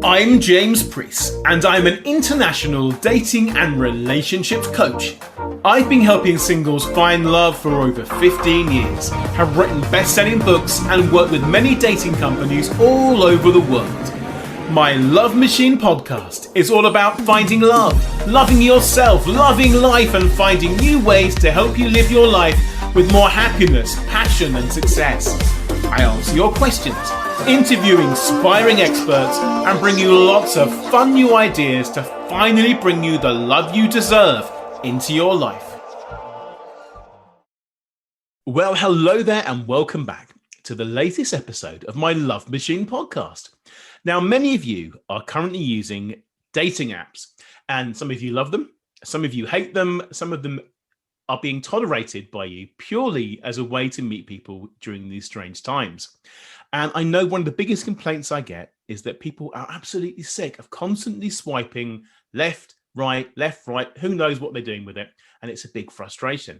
I'm James Preece, and I'm an international dating and relationships coach. I've been helping singles find love for over 15 years, have written best-selling books, and worked with many dating companies all over the world. My Love Machine podcast is all about finding love, loving yourself, loving life, and finding new ways to help you live your life with more happiness, passion, and success. I answer your questions, interview inspiring experts, and bring you lots of fun new ideas to finally bring you the love you deserve into your life. Well, hello there and welcome back to the latest episode of my Love Machine podcast. Now, many of you are currently using dating apps, and some of you love them, some of you hate them, some of them are being tolerated by you purely as a way to meet people during these strange times. And I know one of the biggest complaints I get is that people are absolutely sick of constantly swiping left, right, who knows what they're doing with it. And it's a big frustration.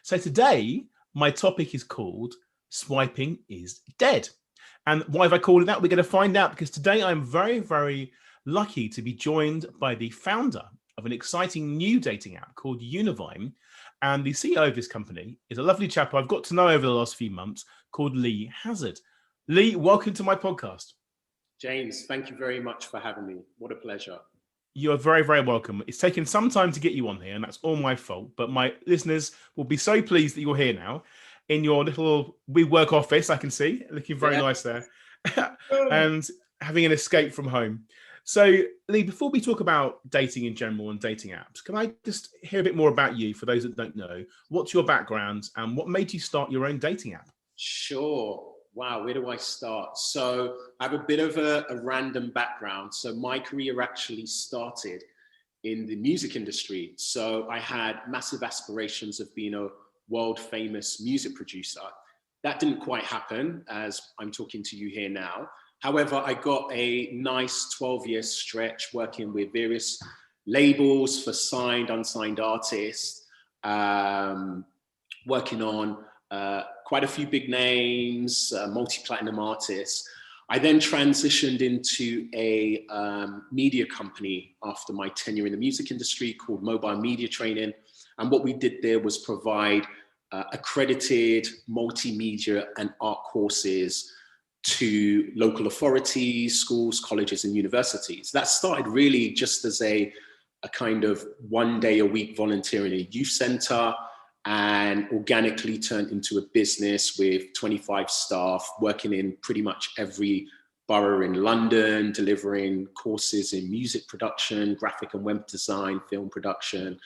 So today, my topic is called Swiping is Dead. And why have I called it that? We're going to find out, because today I'm very, very lucky to be joined by the founder of an exciting new dating app called Unavine. And the CEO of this company is a lovely chap I've got to know over the last few months called Hazzard. Lee, welcome to my podcast. James, thank you very much for having me. What a pleasure. You're very, very welcome. It's taken some time to get you on here, and that's all my fault. But my listeners will be so pleased that you're here now in your little WeWork office, I can see. Looking very nice there. And having an escape from home. So, Lee, before we talk about dating in general and dating apps, can I just hear a bit more about you for those that don't know? What's your background and what made you start your own dating app? Sure. Wow, where do I start? So I have a bit of a random background. So my career actually started in the music industry. So I had massive aspirations of being a world famous music producer. That didn't quite happen, as I'm talking to you here now. However, I got a nice 12-year stretch working with various labels for signed, unsigned artists, working on quite a few big names, multi-platinum artists. I then transitioned into a media company after my tenure in the music industry called Mobile Media Training. And what we did there was provide accredited multimedia and art courses to local authorities, schools, colleges, and universities. That started really just as a kind of 1 day a week volunteer in a youth center, and organically turned into a business with 25 staff working in pretty much every borough in London, delivering courses in music production, graphic and web design, film production.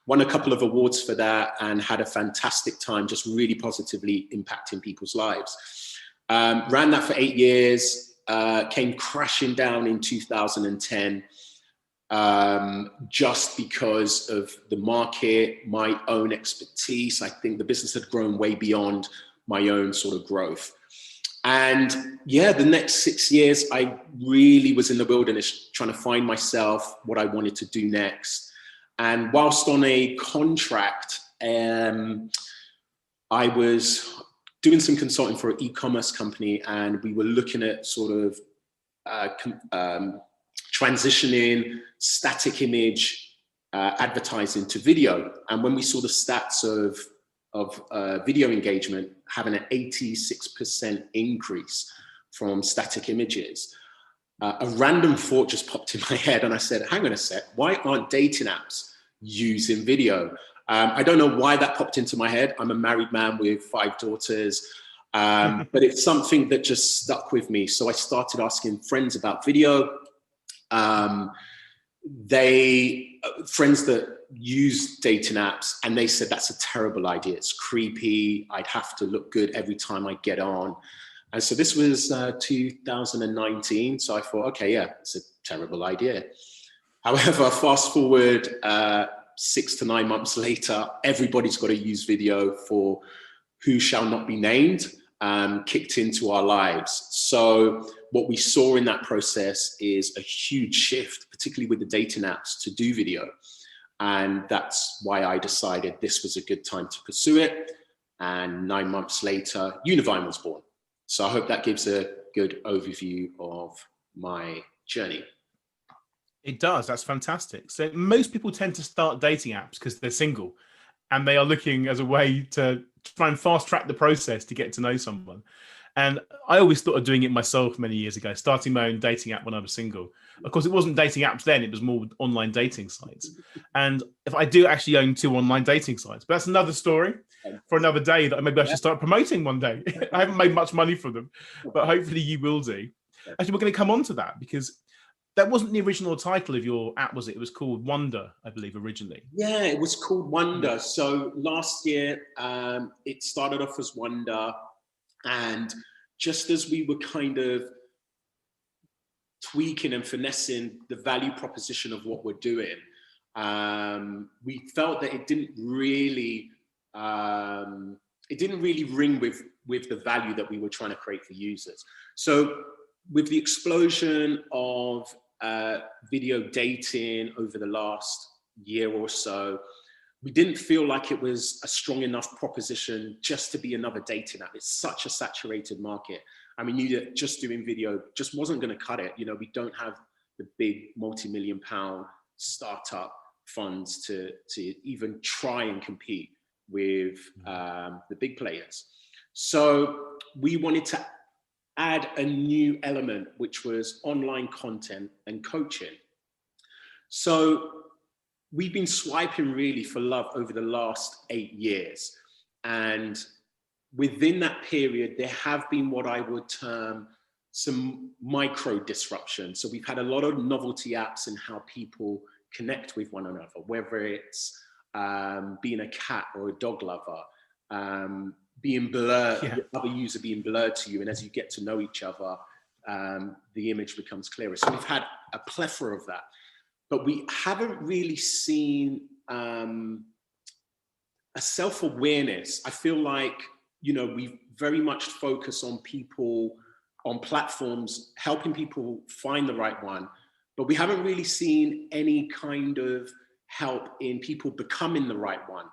Won a couple of awards for that and had a fantastic time just really positively impacting people's lives. Ran that for 8 years, came crashing down in 2010, just because of the market, my own expertise. I think the business had grown way beyond my own sort of growth. And yeah, the next 6 years, I really was in the wilderness trying to find myself, what I wanted to do next. And whilst on a contract, I was doing some consulting for an e-commerce company, and we were looking at sort of transitioning static image advertising to video. And when we saw the stats of video engagement having an 86% increase from static images, a random thought just popped in my head, and I said, hang on a sec, why aren't dating apps using video? I don't know why that popped into my head. I'm a married man with 5 daughters, but it's something that just stuck with me. So I started asking friends about video. Friends that use dating apps, and they said that's a terrible idea. It's creepy. I'd have to look good every time I get on. And so this was 2019. So I thought, okay, yeah, it's a terrible idea. However, fast forward 6 to 9 months later, everybody's got to use video for who shall not be named, kicked into our lives. So what we saw in that process is a huge shift, particularly with the dating apps, to do video. And that's why I decided this was a good time to pursue it. And 9 months later, Unavine was born. So I hope that gives a good overview of my journey. It does. That's fantastic. So most people tend to start dating apps because they're single and they are looking as a way to try and fast track the process to get to know someone. And I always thought of doing it myself many years ago, starting my own dating app when I was single. Of course, it wasn't dating apps then, it was more online dating sites. And if I do actually own 2 online dating sites, but that's another story for another day that maybe I should start promoting one day. I haven't made much money from them, but hopefully you will do. Actually, we're going to come on to that because that wasn't the original title of your app, was it? It was called Wonder, I believe, originally. Yeah, it was called Wonder. So last year, it started off as Wonder. And just as we were kind of tweaking and finessing the value proposition of what we're doing, we felt that it didn't really ring with the value that we were trying to create for users. So with the explosion of video dating over the last year or so, we didn't feel like it was a strong enough proposition just to be another dating app. It's such a saturated market. And we knew that just doing video just wasn't going to cut it. You know, we don't have the big multi-million-pound startup funds to even try and compete with the big players. So we wanted to add a new element, which was online content and coaching. So we've been swiping really for love over the last 8 years. And within that period, there have been what I would term some micro disruptions. So we've had a lot of novelty apps in how people connect with one another, whether it's being a cat or a dog lover, being blurred, the other user being blurred to you. And as you get to know each other, the image becomes clearer. So we've had a plethora of that. But we haven't really seen a self-awareness. I feel like, you know, we very much focus on people, on platforms, helping people find the right one. But we haven't really seen any kind of help in people becoming the right one.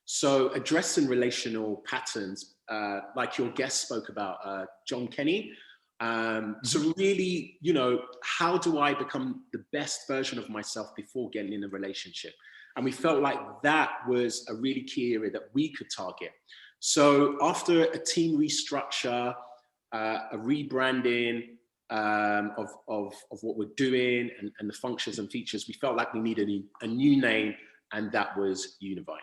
So addressing relational patterns, like your guest spoke about, John Kenny. So really, you know, how do I become the best version of myself before getting in a relationship? And we felt like that was a really key area that we could target. So after a team restructure, a rebranding of what we're doing and the functions and features, we felt like we needed a new name, and that was Unavine.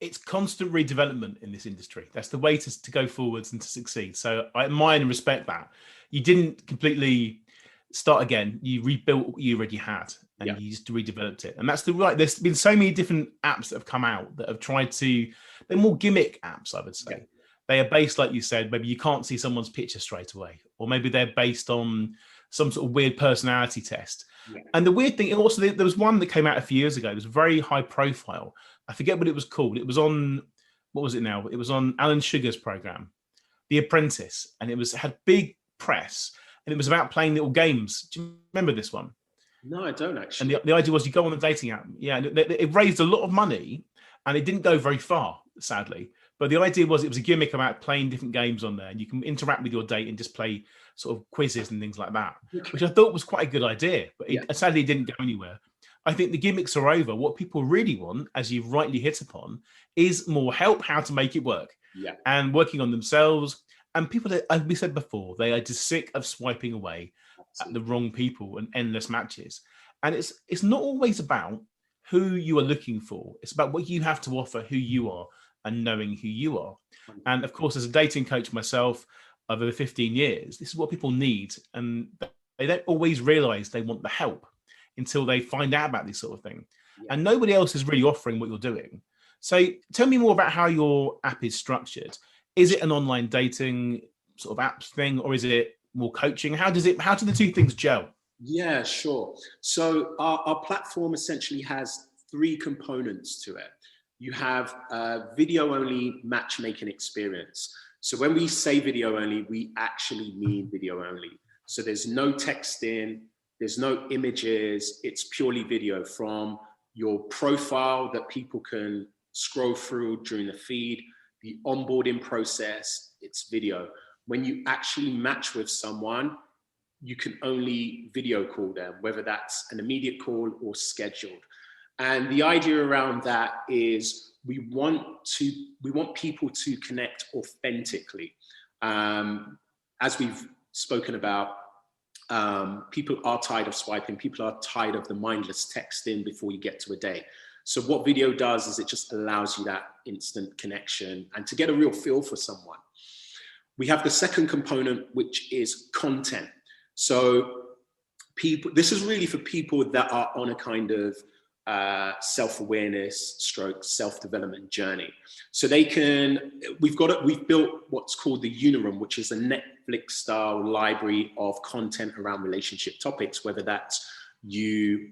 It's constant redevelopment in this industry. That's the way to go forwards and to succeed. So I admire and respect that. You didn't completely start again. You rebuilt what you already had, and you just redeveloped it. And that's the right. There's been so many different apps that have come out that have tried to. They're more gimmick apps, I would say. Yeah. They are based, like you said, maybe you can't see someone's picture straight away, or maybe they're based on some sort of weird personality test. Yeah. And the weird thing, also, there was one that came out a few years ago. It was very high profile. I forget what it was called. It was on, what was it now? It was on Alan Sugar's program, The Apprentice, and it had big press, and it was about playing little games. Do you remember this one? No, I don't actually. And the idea was you go on a dating app. Yeah, and it raised a lot of money, and it didn't go very far, sadly. But the idea was it was a gimmick about playing different games on there, and you can interact with your date and just play sort of quizzes and things like that, which I thought was quite a good idea. But sadly, it didn't go anywhere. I think the gimmicks are over. What people really want, as you've rightly hit upon, is more help how to make it work and working on themselves. And people, as we said before, they are just sick of swiping away at the wrong people and endless matches. And it's not always about who you are looking for. It's about what you have to offer, who you are, and knowing who you are. And of course, as a dating coach myself, over 15 years, this is what people need. And they don't always realize they want the help until they find out about this sort of thing. And nobody else is really offering what you're doing. So tell me more about how your app is structured. Is it an online dating sort of apps thing, or is it more coaching? How do the two things gel? Yeah, sure. So our platform essentially has 3 components to it. You have a video-only matchmaking experience. So when we say video only, we actually mean video only. So there's no texting, there's no images, it's purely video from your profile that people can scroll through during the feed, the onboarding process, it's video. When you actually match with someone, you can only video call them, whether that's an immediate call or scheduled. And the idea around that is we want people to connect authentically. As we've spoken about, people are tired of swiping. People are tired of the mindless texting before you get to a date. So what video does is it just allows you that instant connection and to get a real feel for someone. We have the second component, which is content. So this is really for people that are on a kind of self-awareness stroke self-development journey. So we've built what's called the Unavine, which is a Netflix style library of content around relationship topics, whether that's you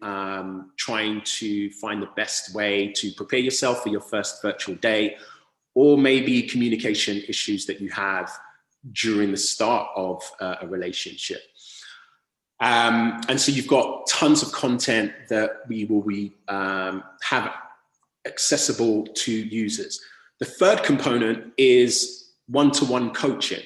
trying to find the best way to prepare yourself for your first virtual date, or maybe communication issues that you have during the start of a relationship. And so you've got tons of content that we will have accessible to users. The third component is one-to-one coaching.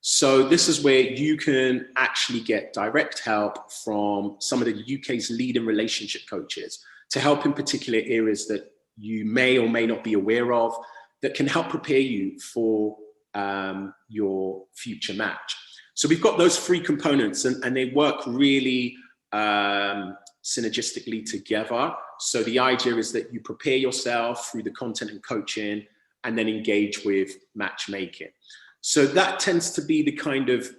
So this is where you can actually get direct help from some of the UK's leading relationship coaches to help in particular areas that you may or may not be aware of that can help prepare you for your future match. So we've got those three components and they work really synergistically together. So the idea is that you prepare yourself through the content and coaching and then engage with matchmaking. So that tends to be the kind of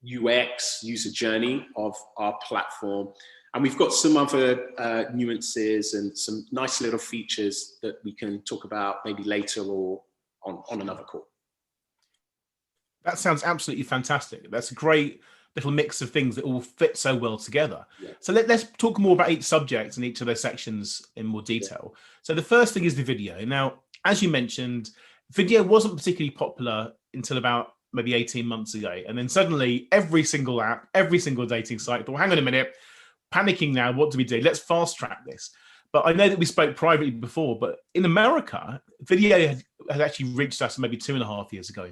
UX user journey of our platform. And we've got some other nuances and some nice little features that we can talk about maybe later or on another call. That sounds absolutely fantastic. That's a great little mix of things that all fit so well together. Yeah. So let's talk more about each subject and each of those sections in more detail. Yeah. So the first thing is the video. Now, as you mentioned, video wasn't particularly popular until about maybe 18 months ago. And then suddenly every single app, every single dating site thought, hang on a minute, panicking now, what do we do? Let's fast track this. But I know that we spoke privately before, but in America, video had actually reached us maybe 2.5 years ago.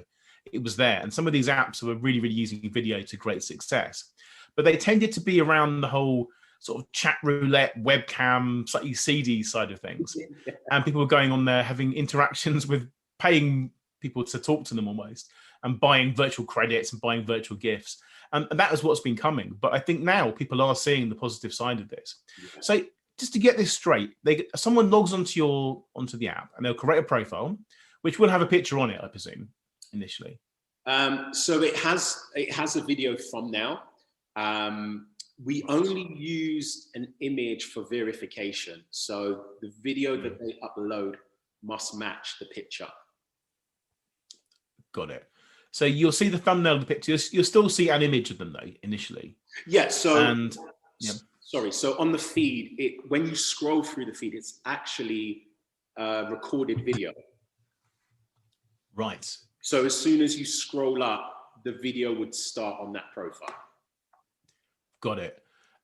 It was there. And some of these apps were really, really using video to great success. But they tended to be around the whole sort of chat roulette, webcam, slightly seedy side of things. Yeah. And people were going on there having interactions with paying people to talk to them almost and buying virtual credits and buying virtual gifts. And that is what's been coming. But I think now people are seeing the positive side of this. Yeah. So just to get this straight, someone logs onto the app and they'll create a profile, which will have a picture on it, I presume, initially. So it has a video thumbnail. We only use an image for verification. So the video that they upload must match the picture. Got it. So you'll see the thumbnail of the picture. You'll still see an image of them though, initially. Yeah. So sorry. So on the feed, when you scroll through the feed, it's actually a recorded video. Right. So as soon as you scroll up, the video would start on that profile. Got it.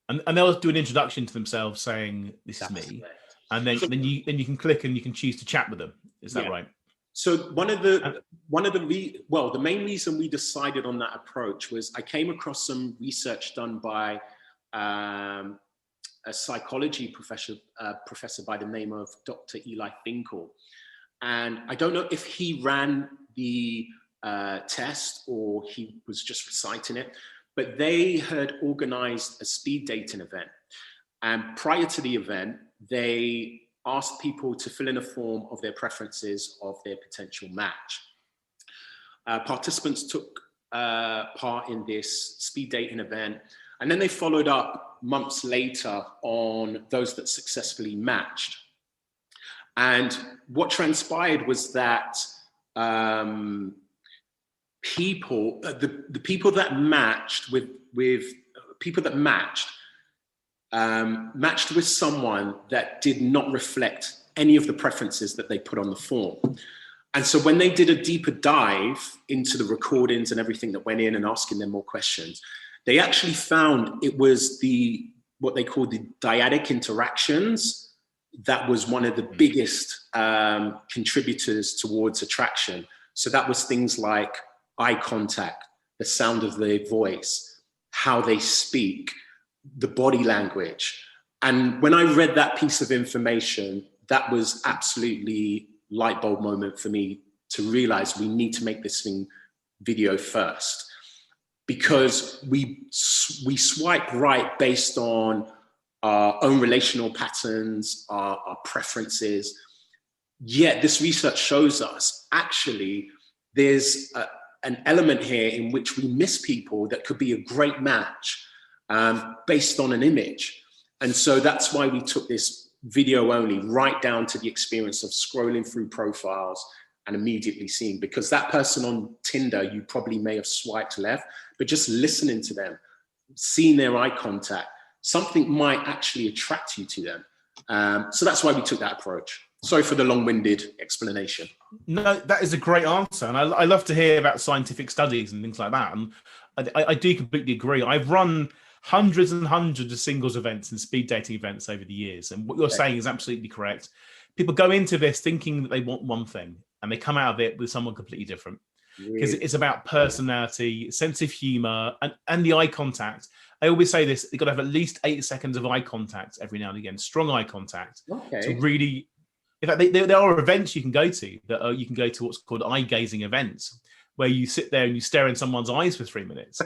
And they'll do an introduction to themselves saying, "This is me," correct. And then you can click and you can choose to chat with them. Is that right? So the main reason we decided on that approach was I came across some research done by a psychology professor by the name of Dr. Eli Finkel. And I don't know if he ran the test or he was just reciting it, but they had organized a speed dating event. And prior to the event, they asked people to fill in a form of their preferences of their potential match. Participants took part in this speed dating event, and then they followed up months later on those that successfully matched. And what transpired was that the people that matched matched with someone that did not reflect any of the preferences that they put on the form. And so when they did a deeper dive into the recordings and everything that went in and asking them more questions, they actually found it was what they call the dyadic interactions that was one of the biggest contributors towards attraction. So that was things like eye contact, the sound of their voice, how they speak, the body language. And when I read that piece of information, that was absolutely light bulb moment for me to realize we need to make this thing video first, because we swipe right based on our own relational patterns, our preferences. Yet this research shows us actually there's an element here in which we miss people that could be a great match based on an image. And so that's why we took this video only right down to the experience of scrolling through profiles and immediately seeing, because that person on Tinder, you probably may have swiped left, but just listening to them, seeing their eye contact, something might actually attract you to them. So that's why we took that approach. Sorry for the long-winded explanation. No, that is a great answer. And I love to hear about scientific studies and things like that. And I do completely agree. I've run hundreds and hundreds of singles events and speed dating events over the years. And what you're saying is absolutely correct. People go into this thinking that they want one thing, and they come out of it with someone completely different. Because it's about personality, sense of humor, and the eye contact. I always say this, you've got to have at least 8 seconds of eye contact every now and again, strong eye contact, to really... In fact, there are events you can go to that you can go to what's called eye gazing events, where you sit there and you stare in someone's eyes for 3 minutes.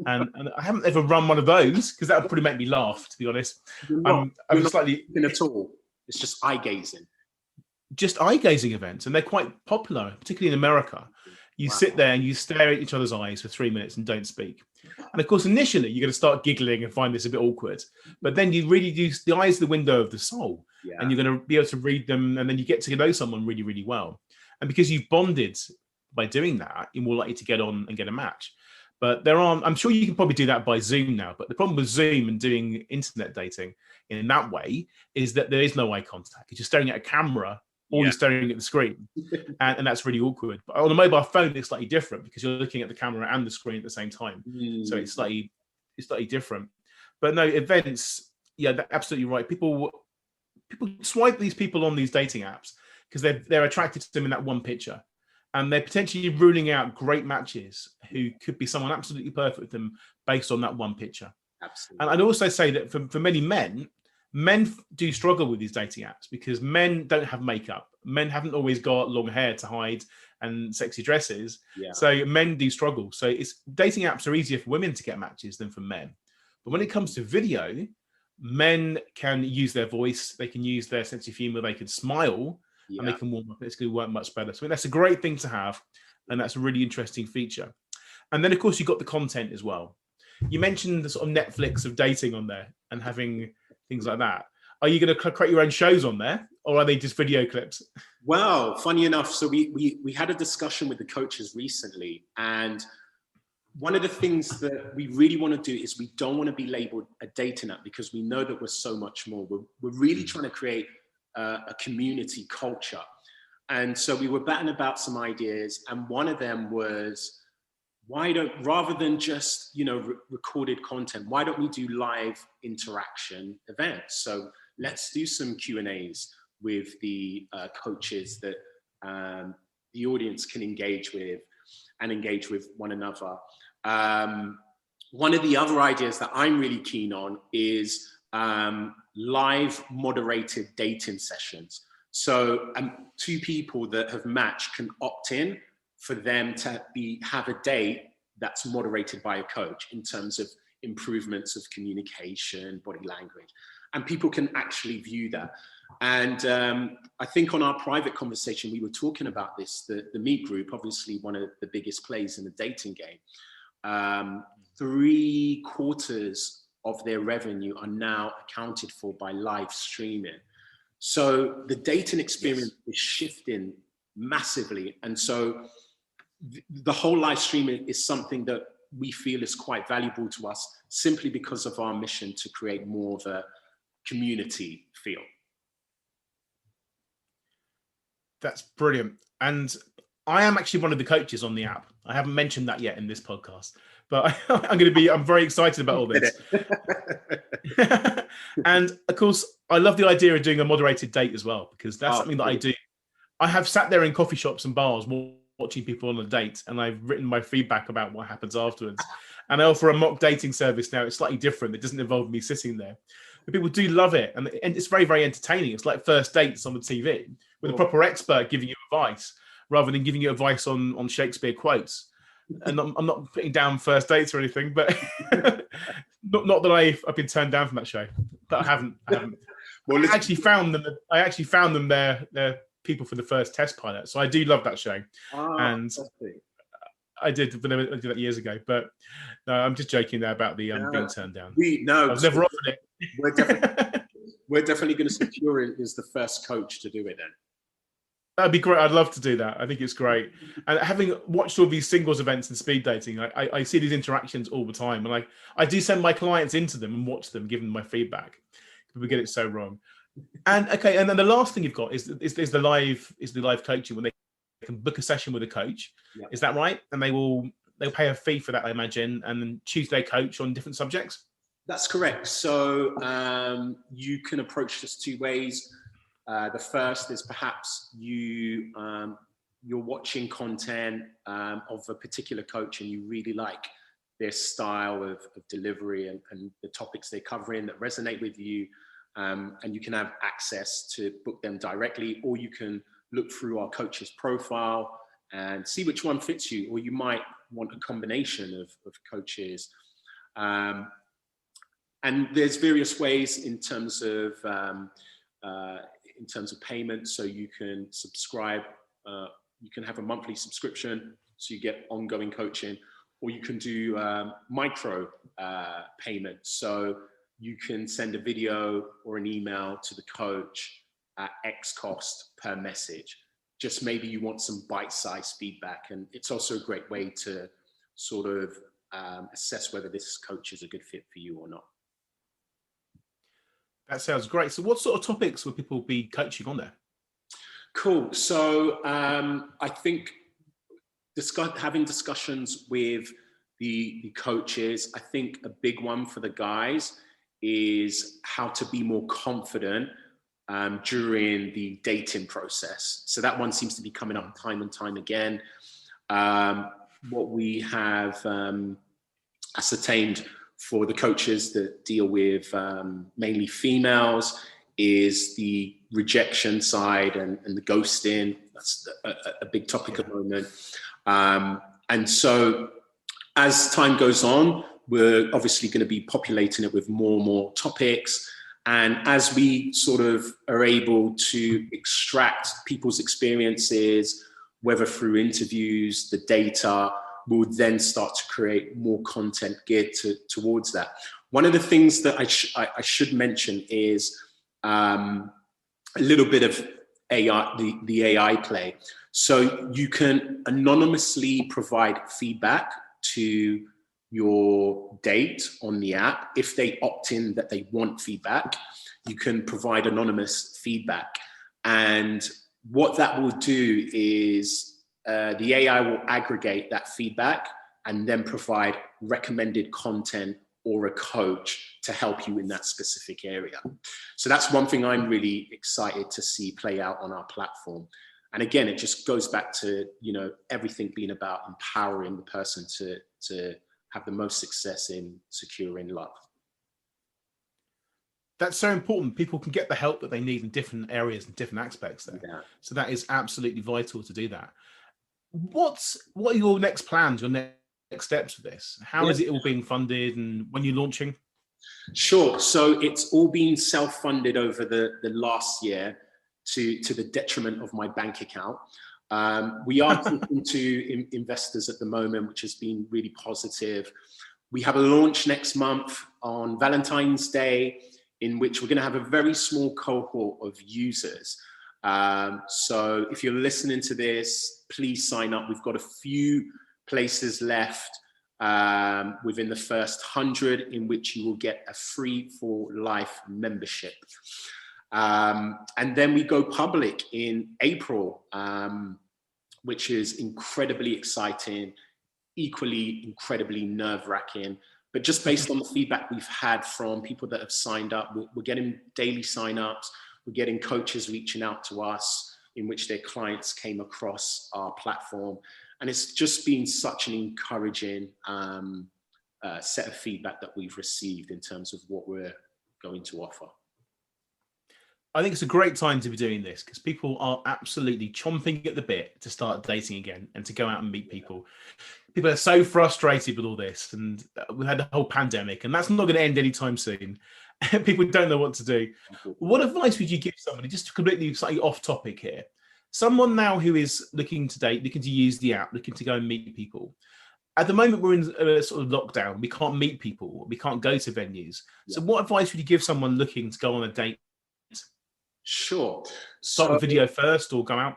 And I haven't ever run one of those, because that would probably make me laugh, to be honest. You're not slightly at all. It's just eye gazing. Just eye gazing events, and they're quite popular, particularly in America. You sit there and you stare at each other's eyes for 3 minutes and don't speak. And of course, initially, you're going to start giggling and find this a bit awkward. But then you really use the eyes, the window of the soul. And you're going to be able to read them, and then you get to know someone really, really well. And because you've bonded by doing that, you're more likely to get on and get a match. But I'm sure you can probably do that by Zoom now. But the problem with Zoom and doing internet dating in that way is that there is no eye contact. You're just staring at a camera, or you're staring at the screen. And that's really awkward. But on a mobile phone, it's slightly different, because you're looking at the camera and the screen at the same time. So it's slightly different. But no, events, that's absolutely right. People swipe these people on these dating apps because they're attracted to them in that one picture, and they're potentially ruling out great matches who could be someone absolutely perfect with them based on that one picture. Absolutely. And I'd also say that for many men do struggle with these dating apps, because men don't have makeup. Men haven't always got long hair to hide and sexy dresses. So men do struggle. So dating apps are easier for women to get matches than for men. But when it comes to video, men can use their voice, they can use their sense of humor, they can smile, and they can warm up. It's going to work much better. So that's a great thing to have, and that's a really interesting feature. And then, of course, you've got the content as well. You mentioned the sort of Netflix of dating on there and having things like that. Are you going to create your own shows on there, or are they just video clips? Well, funny enough, so we had a discussion with the coaches recently, and one of the things that we really want to do is we don't want to be labeled a dating app, because we know that we're so much more. We're really trying to create a community culture. And so we were batting about some ideas, and one of them was, rather than just, recorded content, why don't we do live interaction events? So let's do some Q&As with the coaches that the audience can engage with and engage with one another. One of the other ideas that I'm really keen on is live moderated dating sessions. So two people that have matched can opt in for them to have a date that's moderated by a coach in terms of improvements of communication, body language, and people can actually view that. And I think on our private conversation, we were talking about this, the Meet Group, obviously one of the biggest players in the dating game. 3/4 of their revenue are now accounted for by live streaming. So the dating experience is shifting massively. And so the whole live streaming is something that we feel is quite valuable to us, simply because of our mission to create more of a community feel. That's brilliant. And I am actually one of the coaches on the app. I haven't mentioned that yet in this podcast, but I'm very excited about all this. And of course, I love the idea of doing a moderated date as well, because that's something that I do. I have sat there in coffee shops and bars watching people on a date, and I've written my feedback about what happens afterwards. And I offer a mock dating service now. It's slightly different. It doesn't involve me sitting there. But people do love it. And it's very, very entertaining. It's like first dates on the TV with a proper expert giving you advice rather than giving you advice on Shakespeare quotes. And I'm not putting down first dates or anything, but not that I've been turned down from that show. But I haven't. Well, I actually found them. They're people for the first test pilot. So I do love that show. And I did that years ago. But no, I'm just joking there about the being turned down. I was never offered it. We're definitely going to secure it as the first coach to do it then. That'd be great. I'd love to do that. I think it's great. And having watched all these singles events and speed dating, I see these interactions all the time. And I do send my clients into them and watch them, give them my feedback. We get it so wrong. And okay, and then the last thing you've got is the live coaching when they can book a session with a coach. Yeah. Is that right? And they'll pay a fee for that, I imagine, and then choose their coach on different subjects. That's correct. So you can approach this two ways. The first is perhaps you're watching content of a particular coach and you really like their style of delivery and the topics they're covering that resonate with you, and you can have access to book them directly, or you can look through our coach's profile and see which one fits you, or you might want a combination of coaches. And there's various ways in terms of payment. So you can subscribe, you can have a monthly subscription, so you get ongoing coaching, or you can do micro payments. So you can send a video or an email to the coach at X cost per message. Just maybe you want some bite-sized feedback. And it's also a great way to sort of assess whether this coach is a good fit for you or not. That sounds great. So what sort of topics will people be coaching on there? Cool. So I think having discussions with the coaches, I think a big one for the guys is how to be more confident during the dating process. So that one seems to be coming up time and time again. What we have ascertained for the coaches that deal with mainly females is the rejection side and the ghosting. That's a big topic at the moment. And so as time goes on, we're obviously going to be populating it with more and more topics. And as we sort of are able to extract people's experiences, whether through interviews, the data, we'll then start to create more content geared towards that. One of the things that I should mention is a little bit of AI, the AI play. So you can anonymously provide feedback to your date on the app. If they opt in that they want feedback, you can provide anonymous feedback. And what that will do is the AI will aggregate that feedback and then provide recommended content or a coach to help you in that specific area. So that's one thing I'm really excited to see play out on our platform. And again, it just goes back to, everything being about empowering the person to have the most success in securing love. That's so important. People can get the help that they need in different areas and different aspects there. Yeah. So that is absolutely vital to do that. What are your next plans, your next steps for this? How is it all being funded and when you're launching? Sure. So it's all been self-funded over the last year to the detriment of my bank account. We are talking to investors at the moment, which has been really positive. We have a launch next month on Valentine's Day, in which we're going to have a very small cohort of users. So if you're listening to this, please sign up. We've got a few places left within the first 100, in which you will get a free for life membership. And then we go public in April, which is incredibly exciting, equally incredibly nerve-wracking. But just based on the feedback we've had from people that have signed up, we're getting daily sign-ups, we're getting coaches reaching out to us in which their clients came across our platform. And it's just been such an encouraging set of feedback that we've received in terms of what we're going to offer. I think it's a great time to be doing this because people are absolutely chomping at the bit to start dating again and to go out and meet people. People are so frustrated with all this, and we had the whole pandemic, and that's not going to end anytime soon. People don't know what to do. What advice would you give somebody, just completely slightly off topic here, someone now who is looking to date, looking to use the app, looking to go and meet people? At the moment, we're in a sort of lockdown. We can't meet people. We can't go to venues. So what advice would you give someone looking to go on a date? Sure. Start with video first or go out?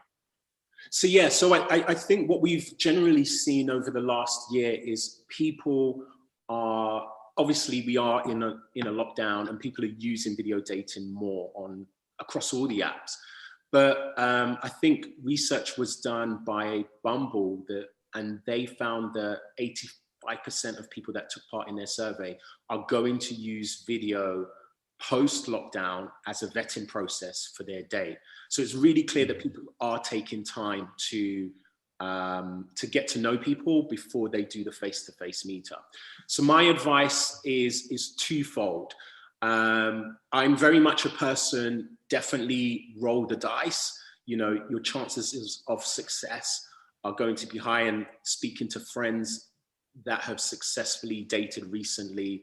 So I think what we've generally seen over the last year is people are, obviously we are in a lockdown, and people are using video dating more across all the apps. But I think research was done by Bumble and they found that 85% of people that took part in their survey are going to use video post-lockdown as a vetting process for their date. So it's really clear that people are taking time to get to know people before they do the face-to-face meetup. So my advice is twofold. I'm very much a person, definitely roll the dice. You know, your chances of success are going to be high, and speaking to friends that have successfully dated recently,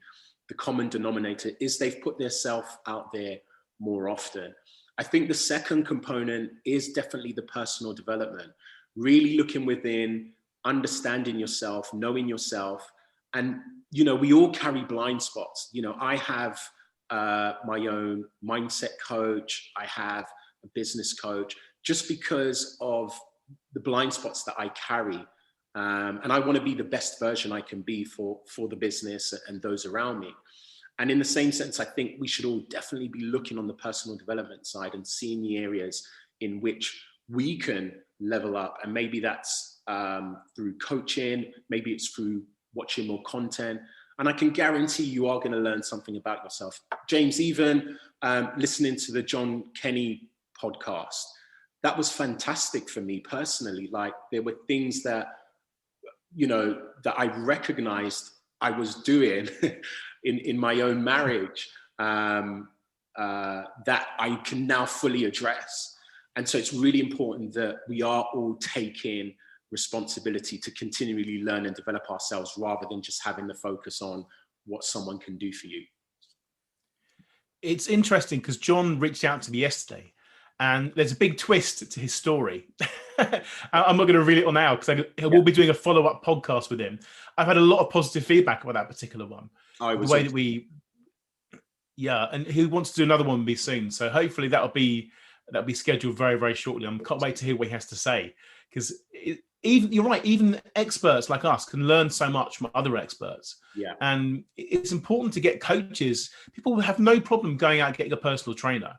the common denominator is they've put themselves out there more often. I think the second component is definitely the personal development, really looking within, understanding yourself, knowing yourself. And, you know, we all carry blind spots. You know, I have my own mindset coach. I have a business coach, just because of the blind spots that I carry. And I want to be the best version I can be for the business and those around me. And in the same sense, I think we should all definitely be looking on the personal development side and seeing the areas in which we can level up. And maybe that's through coaching, maybe it's through watching more content. And I can guarantee you are going to learn something about yourself. James, even listening to the John Kenny podcast, that was fantastic for me personally. Like, there were things that, you know, that I recognized I was doing in my own marriage that I can now fully address. And so it's really important that we are all taking responsibility to continually learn and develop ourselves, rather than just having the focus on what someone can do for you. It's interesting because John reached out to me yesterday, and there's a big twist to his story. I'm not going to reveal it on now because we'll be doing a follow-up podcast with him. I've had a lot of positive feedback about that particular one. The way that we, and he wants to do another one with me soon. So hopefully that'll be scheduled very, very shortly. I can't wait to hear what he has to say, because you're right, even experts like us can learn so much from other experts. Yeah. And it's important to get coaches. People have no problem going out and getting a personal trainer.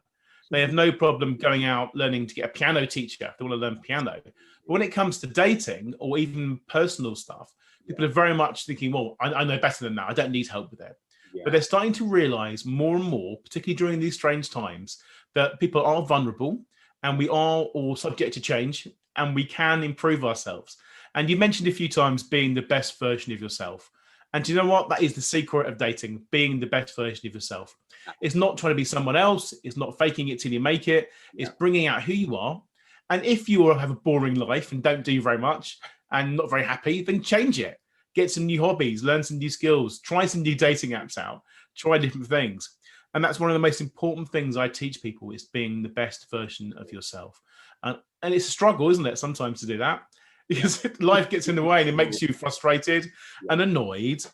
They have no problem going out learning to get a piano teacher if they want to learn piano. But when it comes to dating or even personal stuff, people are very much thinking, well, I know better than that. I don't need help with it. Yeah. But they're starting to realize more and more, particularly during these strange times, that people are vulnerable and we are all subject to change, and we can improve ourselves. And you mentioned a few times being the best version of yourself. And do you know what? That is the secret of dating, being the best version of yourself. It's not trying to be someone else. It's not faking it till you make it. It's bringing out who you are. And if you have a boring life and don't do very much and not very happy, then change it. Get some new hobbies, learn some new skills, try some new dating apps out, try different things. And that's one of the most important things I teach people, is being the best version of yourself. And it's a struggle, isn't it, sometimes to do that? Because life gets in the way and it makes you frustrated and annoyed.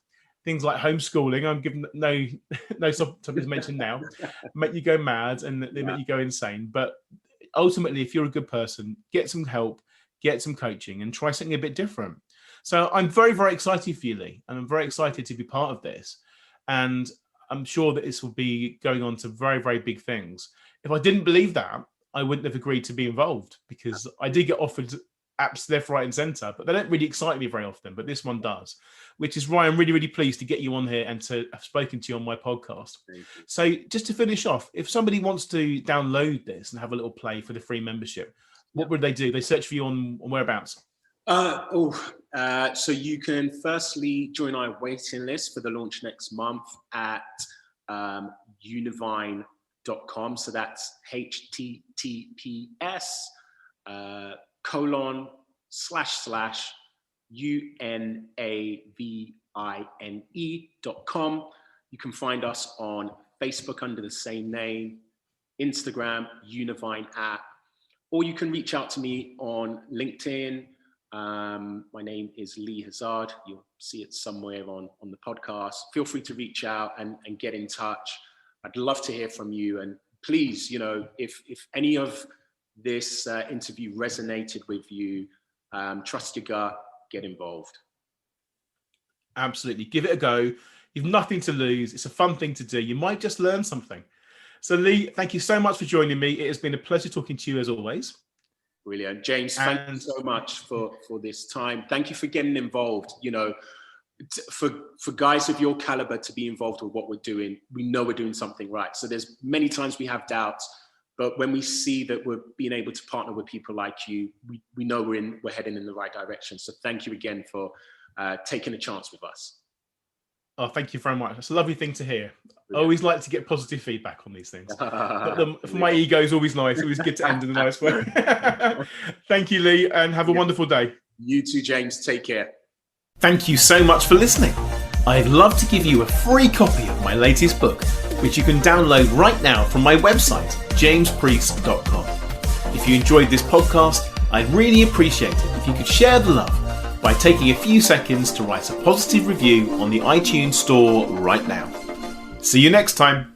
Things like homeschooling, I'm giving no topics mentioned now, make you go mad and they make you go insane. But ultimately, if you're a good person, get some help, get some coaching, and try something a bit different. So I'm very, very excited for you, Lee, and I'm very excited to be part of this. And I'm sure that this will be going on to very, very big things. If I didn't believe that, I wouldn't have agreed to be involved, because I did get offered apps left, right, and centre, but they don't really excite me very often. But this one does, which is why I'm really, really pleased to get you on here and to have spoken to you on my podcast. So just to finish off, if somebody wants to download this and have a little play for the free membership, what would they do? They search for you on whereabouts? So you can firstly join our waiting list for the launch next month at Unavine.com. So that's https://unavine.com. You can find us on Facebook under the same name, Instagram, Unavine app, or you can reach out to me on LinkedIn. My name is Lee Hazzard. You'll see it somewhere on the podcast. Feel free to reach out and get in touch. I'd love to hear from you. And please, if any of this interview resonated with you, trust your gut, get involved. Absolutely. Give it a go. You've nothing to lose. It's a fun thing to do. You might just learn something. So Lee, thank you so much for joining me. It has been a pleasure talking to you as always. Brilliant. James, thank you so much for this time. Thank you for getting involved. For guys of your caliber to be involved with what we're doing, we know we're doing something right. So there's many times we have doubts, but when we see that we're being able to partner with people like you, we know we're heading in the right direction. So thank you again for taking a chance with us. Oh, thank you very much. That's a lovely thing to hear. I always like to get positive feedback on these things. For my ego is always nice. Always good to end in a nice way. Thank you, Lee, and have a wonderful day. You too, James. Take care. Thank you so much for listening. I'd love to give you a free copy of my latest book, which you can download right now from my website, jamespreece.com. If you enjoyed this podcast, I'd really appreciate it if you could share the love by taking a few seconds to write a positive review on the iTunes store right now. See you next time.